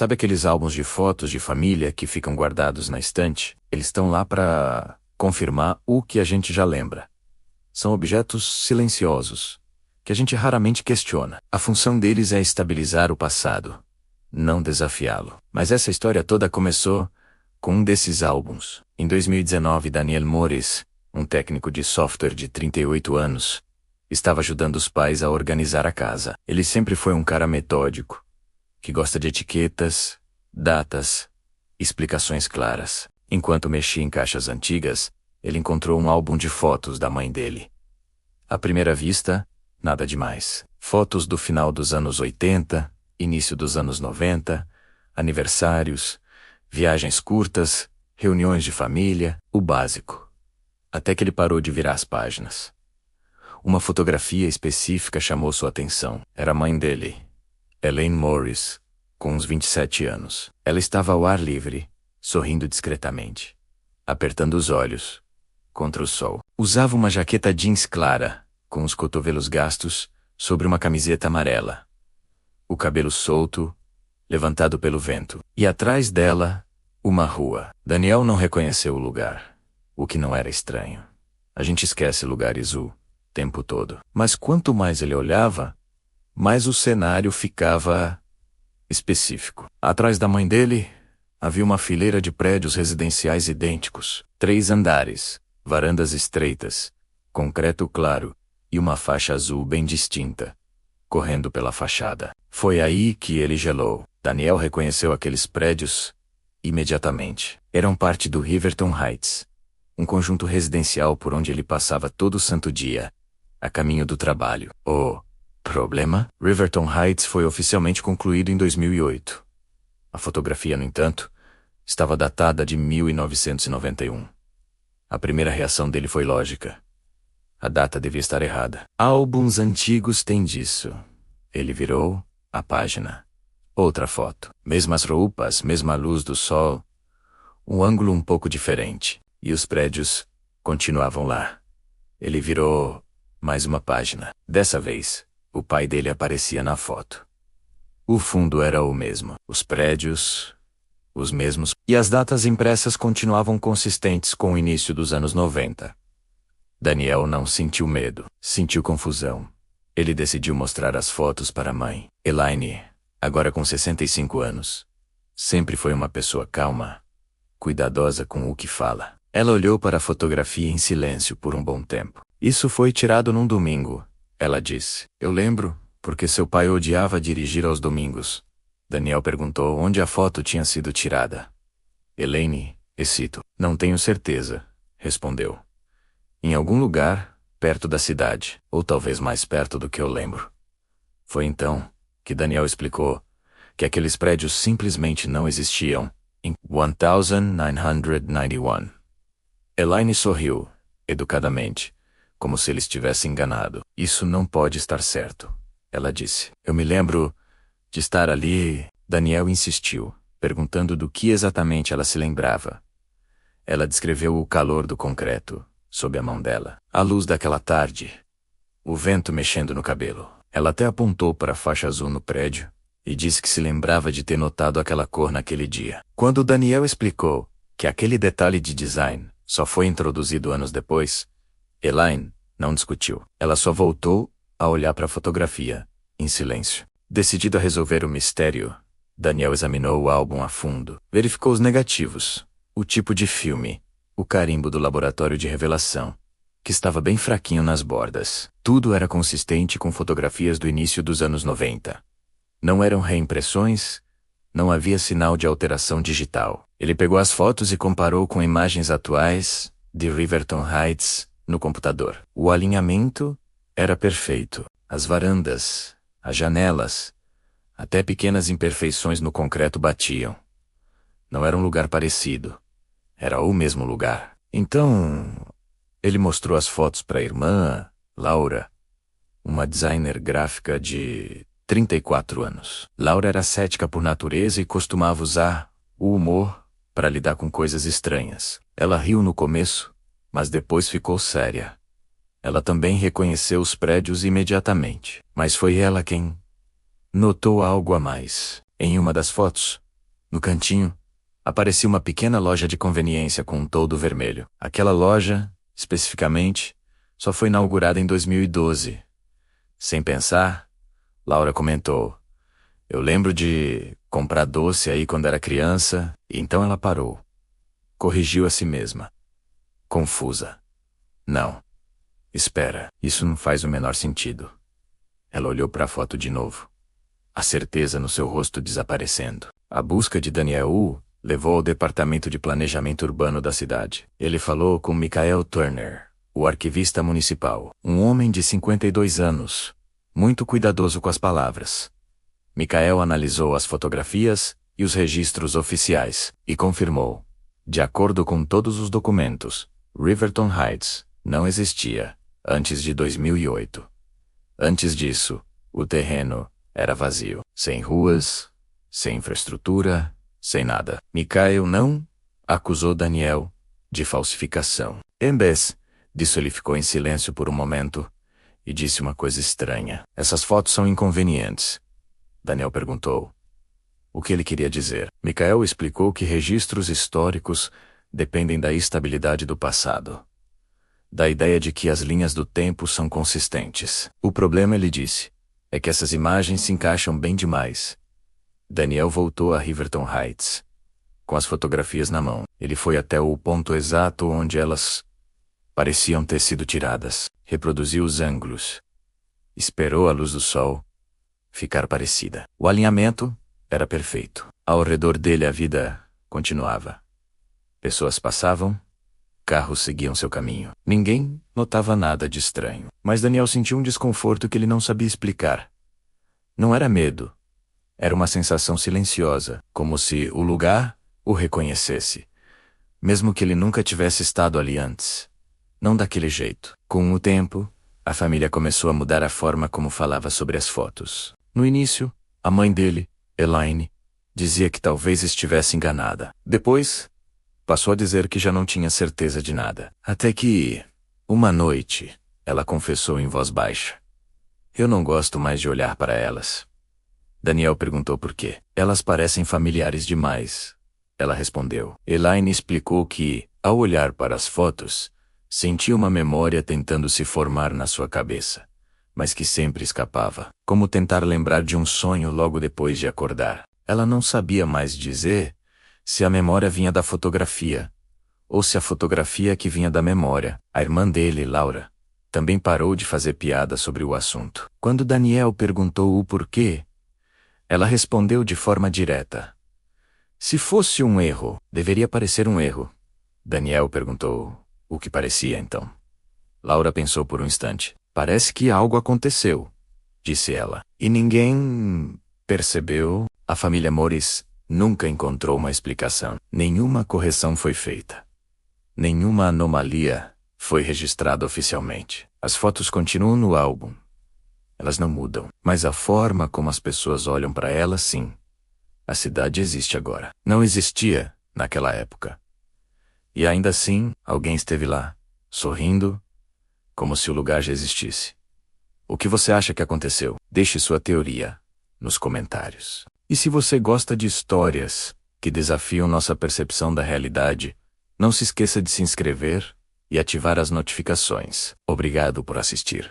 Sabe aqueles álbuns de fotos de família que ficam guardados na estante? Eles estão lá para confirmar o que a gente já lembra. São objetos silenciosos, que a gente raramente questiona. A função deles é estabilizar o passado, não desafiá-lo. Mas essa história toda começou com um desses álbuns. Em 2019, Daniel Morris, um técnico de software de 38 anos, estava ajudando os pais a organizar a casa. Ele sempre foi um cara metódico, que gosta de etiquetas, datas, explicações claras. Enquanto mexia em caixas antigas, ele encontrou um álbum de fotos da mãe dele. À primeira vista, nada demais. Fotos do final dos anos 80, início dos anos 90, aniversários, viagens curtas, reuniões de família, o básico. Até que ele parou de virar as páginas. Uma fotografia específica chamou sua atenção. Era a mãe dele, Elaine Morris, com uns 27 anos. Ela estava ao ar livre, sorrindo discretamente, apertando os olhos contra o sol. Usava uma jaqueta jeans clara, com os cotovelos gastos, sobre uma camiseta amarela. O cabelo solto, levantado pelo vento. E atrás dela, uma rua. Daniel não reconheceu o lugar, o que não era estranho. A gente esquece lugares o tempo todo. Mas quanto mais ele olhava, mais o cenário ficava específico. Atrás da mãe dele, havia uma fileira de prédios residenciais idênticos. 3 andares, varandas estreitas, concreto claro e uma faixa azul bem distinta, correndo pela fachada. Foi aí que ele gelou. Daniel reconheceu aqueles prédios imediatamente. Eram parte do Riverton Heights, um conjunto residencial por onde ele passava todo santo dia, a caminho do trabalho. O problema? Riverton Heights foi oficialmente concluído em 2008. A fotografia, no entanto, estava datada de 1991. A primeira reação dele foi lógica. A data devia estar errada. Álbuns antigos têm disso. Ele virou a página. Outra foto. Mesmas roupas, mesma luz do sol. Um ângulo um pouco diferente. E os prédios continuavam lá. Ele virou mais uma página. Dessa vez, o pai dele aparecia na foto. O fundo era o mesmo. Os prédios, os mesmos. E as datas impressas continuavam consistentes com o início dos anos 90. Daniel não sentiu medo. Sentiu confusão. Ele decidiu mostrar as fotos para a mãe. Elaine, agora com 65 anos, sempre foi uma pessoa calma, cuidadosa com o que fala. Ela olhou para a fotografia em silêncio por um bom tempo. Isso foi tirado num domingo, ela disse. Eu lembro, porque seu pai odiava dirigir aos domingos. Daniel perguntou onde a foto tinha sido tirada. Elaine, excito. Não tenho certeza, respondeu. Em algum lugar, perto da cidade, ou talvez mais perto do que eu lembro. Foi então que Daniel explicou que aqueles prédios simplesmente não existiam em 1991. Elaine sorriu, educadamente, como se ele estivesse enganado. Isso não pode estar certo, ela disse. Eu me lembro de estar ali. Daniel insistiu, perguntando do que exatamente ela se lembrava. Ela descreveu o calor do concreto sob a mão dela, a luz daquela tarde, o vento mexendo no cabelo. Ela até apontou para a faixa azul no prédio e disse que se lembrava de ter notado aquela cor naquele dia. Quando Daniel explicou que aquele detalhe de design só foi introduzido anos depois, Elaine não discutiu. Ela só voltou a olhar para a fotografia, em silêncio. Decidido a resolver o mistério, Daniel examinou o álbum a fundo. Verificou os negativos, o tipo de filme, o carimbo do laboratório de revelação, que estava bem fraquinho nas bordas. Tudo era consistente com fotografias do início dos anos 90. Não eram reimpressões, não havia sinal de alteração digital. Ele pegou as fotos e comparou com imagens atuais de Riverton Heights no computador. O alinhamento era perfeito. As varandas, as janelas, até pequenas imperfeições no concreto batiam. Não era um lugar parecido. Era o mesmo lugar. Então, ele mostrou as fotos para a irmã, Laura, uma designer gráfica de 34 anos. Laura era cética por natureza e costumava usar o humor para lidar com coisas estranhas. Ela riu no começo, mas depois ficou séria. Ela também reconheceu os prédios imediatamente, mas foi ela quem notou algo a mais. Em uma das fotos, No cantinho, aparecia uma pequena loja de conveniência com um toldo vermelho. Aquela loja, especificamente, só foi inaugurada em 2012. Sem pensar, Laura comentou: "Eu lembro de comprar doce aí quando era criança", e então ela parou. Corrigiu a si mesma. Confusa. Não. Espera, isso não faz o menor sentido. Ela olhou para a foto de novo. A certeza no seu rosto desaparecendo. A busca de Daniel Wu levou ao Departamento de Planejamento Urbano da cidade. Ele falou com Michael Turner, o arquivista municipal, um homem de 52 anos, muito cuidadoso com as palavras. Michael analisou as fotografias e os registros oficiais e confirmou: de acordo com todos os documentos, Riverton Heights não existia antes de 2008. Antes disso, o terreno era vazio, sem ruas, sem infraestrutura, sem nada. Michael não acusou Daniel de falsificação. Em vez disso, ele ficou em silêncio por um momento e disse uma coisa estranha. "Essas fotos são inconvenientes." Daniel perguntou o que ele queria dizer. Michael explicou que registros históricos dependem da estabilidade do passado, da ideia de que as linhas do tempo são consistentes. O problema, ele disse, é que essas imagens se encaixam bem demais. Daniel voltou a Riverton Heights, com as fotografias na mão. Ele foi até o ponto exato onde elas pareciam ter sido tiradas. Reproduziu os ângulos. Esperou a luz do sol ficar parecida. O alinhamento era perfeito. Ao redor dele a vida continuava. Pessoas passavam, carros seguiam seu caminho. Ninguém notava nada de estranho. Mas Daniel sentiu um desconforto que ele não sabia explicar. Não era medo. Era uma sensação silenciosa, como se o lugar o reconhecesse, mesmo que ele nunca tivesse estado ali antes. Não daquele jeito. Com o tempo, a família começou a mudar a forma como falava sobre as fotos. No início, a mãe dele, Elaine, dizia que talvez estivesse enganada. Depois, passou a dizer que já não tinha certeza de nada. Até que, uma noite, ela confessou em voz baixa: "Eu não gosto mais de olhar para elas." Daniel perguntou por quê. "Elas parecem familiares demais." Ela respondeu. Elaine explicou que, ao olhar para as fotos, sentia uma memória tentando se formar na sua cabeça, mas que sempre escapava, como tentar lembrar de um sonho logo depois de acordar. Ela não sabia mais dizer se a memória vinha da fotografia, ou se a fotografia que vinha da memória. A irmã dele, Laura, também parou de fazer piada sobre o assunto. Quando Daniel perguntou o porquê, ela respondeu de forma direta: "Se fosse um erro, deveria parecer um erro." Daniel perguntou o que parecia então. Laura pensou por um instante. "Parece que algo aconteceu", disse ela. "E ninguém percebeu." A família Morris nunca encontrou uma explicação. Nenhuma correção foi feita. Nenhuma anomalia foi registrada oficialmente. As fotos continuam no álbum. Elas não mudam. Mas a forma como as pessoas olham para elas, sim. A cidade existe agora. Não existia naquela época. E ainda assim, alguém esteve lá, sorrindo, como se o lugar já existisse. O que você acha que aconteceu? Deixe sua teoria nos comentários. E se você gosta de histórias que desafiam nossa percepção da realidade, não se esqueça de se inscrever e ativar as notificações. Obrigado por assistir.